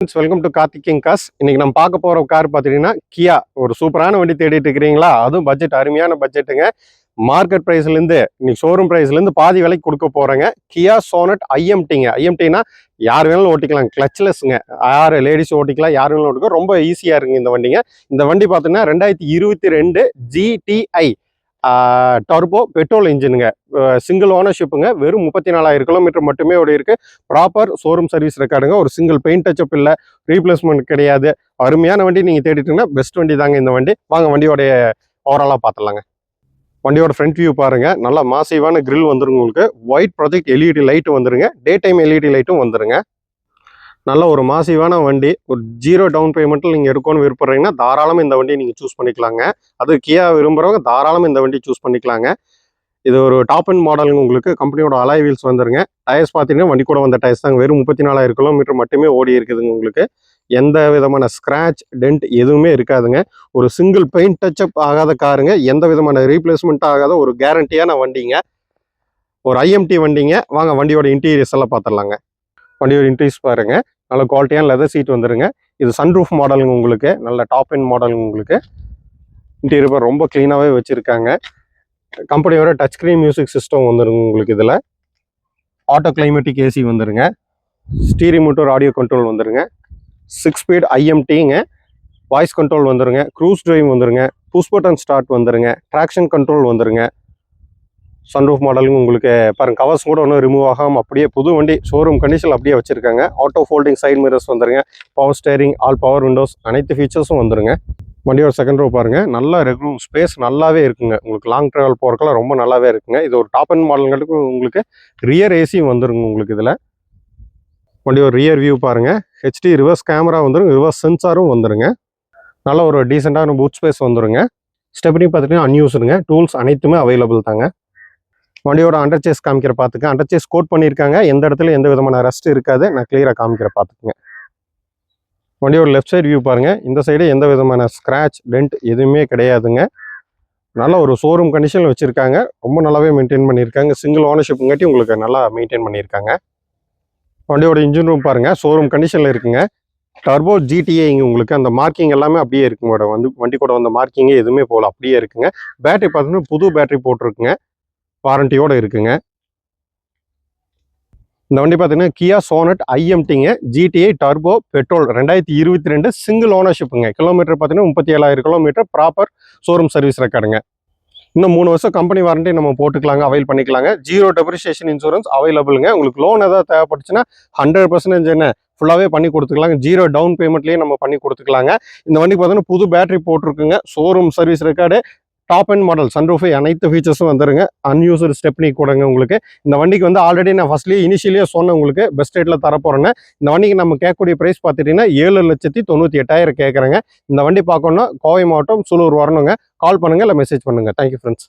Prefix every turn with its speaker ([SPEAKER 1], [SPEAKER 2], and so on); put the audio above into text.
[SPEAKER 1] Welcome to Karthik king காஸ். இன்னைக்கு நம்ம பார்க்க போற கார் பார்த்தீங்கன்னா கியா. ஒரு சூப்பரான வண்டி தேடிட்டு இருக்கிறீங்களா? அதுவும் பட்ஜெட் அருமையான பட்ஜெட்டுங்க. மார்க்கெட் பிரைஸ்லேருந்து இன்னைக்கு ஷோரூம் பிரைஸ்லேருந்து பாதி விலைக்கு கொடுக்க போறேங்க. கியா சோனட் ஐஎம்டிங்க. ஐஎம்டினா யார் வேணாலும் ஓட்டிக்கலாம், கிளச்லெஸ்ங்க. யார் லேடிஸ் ஓட்டிக்கலாம், யார் வேணாலும் ஓட்டிக்கலாம். ரொம்ப ஈஸியாக இருக்குங்க இந்த வண்டிங்க. இந்த வண்டி பார்த்தீங்கன்னா 2022 GTI டர்போ பெட்ரோல் இன்ஜினுங்க. சிங்கிள் ஓனர்ஷிப்புங்க. வெறும் 34,000 கிலோமீட்டர் மட்டுமே ஓடி இருக்கு. ப்ராப்பர் ஷோரூம் சர்வீஸ் ரெக்கார்டுங்க. ஒரு சிங்கிள் பெயிண்ட் டச்சப் இல்லை, ரீப்ளேஸ்மெண்ட் கிடையாது. அருமையான வண்டி. நீங்கள் தேடிட்டீங்கன்னா பெஸ்ட் வண்டி தாங்க இந்த வண்டி. வாங்க வண்டியோடைய ஓவராலாக பார்த்துடலாங்க. வண்டியோட ஃப்ரண்ட் வியூ பாருங்க. நல்லா மாசிவான கிரில் வந்துருங்க. உங்களுக்கு ஒயிட் ப்ராஜெக்ட் எல்இடி லைட் வந்துருங்க. டே டைம் எல்இடி லைட்டும் வந்துருங்க. நல்ல ஒரு மாசிவான வண்டி. ஒரு 0 டவுன் பேமெண்ட்டில் நீங்கள் எடுக்கணும்னு விருப்பறீங்கன்னா தாராளமாக இந்த வண்டியை நீங்கள் சூஸ் பண்ணிக்கலாங்க. அது கியா விரும்புகிறவங்க தாராளமாக இந்த வண்டி சூஸ் பண்ணிக்கலாங்க. இது ஒரு டாப் அண்ட் மாடலுங்க. உங்களுக்கு கம்பெனியோட அலாய் வீல்ஸ் வந்துருங்க. டயர்ஸ் பார்த்தீங்கன்னா வண்டி கூட வந்த டயர்ஸ் தாங்க. வெறும் 34,000 கிலோமீட்டர் மட்டுமே ஓடி இருக்குதுங்க. உங்களுக்கு எந்த விதமான ஸ்க்ராட்ச் டென்ட் எதுவுமே இருக்காதுங்க. ஒரு சிங்கிள் பெயிண்ட் டச்சப் ஆகாத காருங்க. எந்த விதமான ரீப்ளேஸ்மெண்ட் ஆகாத ஒரு கேரண்டியான வண்டிங்க. ஒரு ஐஎம்டி வண்டிங்க. வாங்க வண்டியோட இன்டீரியர்ஸ் எல்லாம் பார்த்துடலாங்க. வண்டியோட இன்டீரியர்ஸ் பாருங்க. நல்ல குவாலிட்டியான லெதர் சீட் வந்துருங்க. இது சன்ரூஃப் மாடலுங்க. உங்களுக்கு நல்ல டாப் அண்ட் மாடலுங்க. உங்களுக்கு இன்டீரியர் ரொம்ப க்ளீனாகவே வச்சுருக்காங்க. கம்பெனியோட டச் ஸ்க்ரீன் மியூசிக் சிஸ்டம் வந்துருங்க. உங்களுக்கு இதில் ஆட்டோ கிளைமேட்டிக் ஏசி வந்துருங்க. ஸ்டீரிங் மோட்டர் ஆடியோ கண்ட்ரோல் வந்துருங்க. 6 ஸ்பீட் ஐஎம்டிங்க. வாய்ஸ் கண்ட்ரோல் வந்துருங்க. க்ரூஸ் டிரைவ் வந்துருங்க. புஷ் பட்டன் ஸ்டார்ட் வந்துருங்க. ட்ராக்ஷன் கண்ட்ரோல் வந்துருங்க. சன்ரூஃப் மாடலுங்க. உங்களுக்கு பாருங்க, கவர்ஸ் கூட ஒன்றும் ரிமூவ் ஆகாமல் அப்படியே புது வண்டி ஷோரூம் கண்டிஷன் அப்படியே வச்சிருக்காங்க. ஆட்டோ ஃபோல்டிங் சைட் மிரர்ஸ் வந்துருங்க. Power steering, all power Windows, அனைத்து ஃபீச்சர்ஸும் வந்துருங்க. வண்டியோட செகண்ட் ரோ பாருங்க. நல்லா ரெகுலர் ஸ்பேஸ் நல்லாவே இருக்குங்க. உங்களுக்கு லாங் டிராவல் போறதுக்கெல்லாம் ரொம்ப நல்லாவே இருக்குங்க. இது ஒரு டாப் அண்ட் மாடலுங்களுக்கு உங்களுக்கு ரியர் ஏசியும் வந்துருங்க. உங்களுக்கு இதில் வண்டியோட ரியர் வியூ பாருங்க. ஹெச்டி ரிவர்ஸ் கேமரா வந்துருங்க. ரிவர்ஸ் சென்சாரும் வந்துருங்க. நல்ல ஒரு டீசெண்டான பூட் ஸ்பேஸ் வந்துருங்க. ஸ்டெப்னி பார்த்துட்டீங்கன்னா அன்யூஸ்டுங்க. டூல்ஸ் அனைத்துமே அவைலபிள் தாங்க. வண்டியோட அண்டர்சேஸ் காமிக்கிற பார்த்துக்க. அண்டர்சேஸ் கோட் பண்ணியிருக்காங்க. எந்த இடத்துல எந்த விதமான ரஸ்ட் இருக்காது. நான் கிளியராக காமிக்கிற பார்த்துக்குங்க. வண்டியோட லெஃப்ட் சைடு வியூ பாருங்க. இந்த சைடு எந்த விதமான ஸ்க்ராட்ச் டென்ட் எதுவுமே கிடையாதுங்க. நல்ல ஒரு ஷோரூம் கண்டிஷனில் வச்சுருக்காங்க. ரொம்ப நல்லாவே மெயின்டைன் பண்ணியிருக்காங்க. சிங்கிள் ஓனர்ஷிப்புங்காட்டி உங்களுக்கு நல்லா மெயின்டைன் பண்ணியிருக்காங்க. வண்டியோட இன்ஜின் ரூம் பாருங்கள். ஷோரூம் கண்டிஷனில் இருக்குங்க. டர்போ GTI இங்கே உங்களுக்கு அந்த மார்க்கிங் எல்லாமே அப்படியே இருக்குங்க. வண்டி கூட வந்த மார்க்கிங்கே எதுவுமே போகல, அப்படியே இருக்குங்க. பேட்டரி பார்த்தீங்கன்னா புது பேட்டரி போட்டிருக்குங்க. வாரண்டியோடு இருக்குங்க. இந்த வண்டி பார்த்தீங்கன்னா கியா சோனட் ஐஎம்டிங்க. GTI டர்போ பெட்ரோல் 2022 சிங்கிள் ஓனர்ஷிப்புங்க. கிலோமீட்டர் பார்த்தீங்கன்னா 37,000 கிலோமீட்டர். ப்ராப்பர் ஷோரூம் சர்வீஸ் ரெக்கார்டுங்க. இன்னும் 3 வருஷம் கம்பெனி வாரண்டி நம்ம போட்டுக்கலாங்க, அவைல் பண்ணிக்கலாங்க. 0 டெப்ரிசியேஷன் இன்சூரன்ஸ் அவைலபிளுங்க. உங்களுக்கு லோன் ஏதாவது தேவைப்பட்டுச்சுன்னா 100% என்ன ஃபுல்லாகவே பண்ணி கொடுத்துக்கலாங்க. 0 டவுன் பேமெண்ட்லேயே நம்ம பண்ணி கொடுத்துக்கலாங்க. இந்த வண்டி பார்த்தீங்கன்னா புது பேட்டரி போட்டிருக்குங்க. Showroom service record, top end model, sunroof அனைத்து ஃபீச்சர்ஸும் வந்துருங்க. அன்யூஸ்டு ஸ்டெப்னி கூடங்க. உங்களுக்கு இந்த வண்டிக்கு வந்து ஆல்ரெடி நான் ஃபர்ஸ்ட்லேயே இனிஷியலியே சொன்னேன் உங்களுக்கு பெஸ்ட் ரேட்டில் தரப்போறேன்னு. இந்த வண்டிக்கு நம்ம கேட்கக்கூடிய ப்ரைஸ் பார்த்துட்டிங்கன்னா 7,98,000 கேட்குறேங்க. இந்த வண்டி பார்க்கணுன்னா கோவை மாவட்டம் சூலூர் வரணுங்க. கால் பண்ணுங்கள் இல்லை மெசேஜ் பண்ணுங்கள். Thank you friends.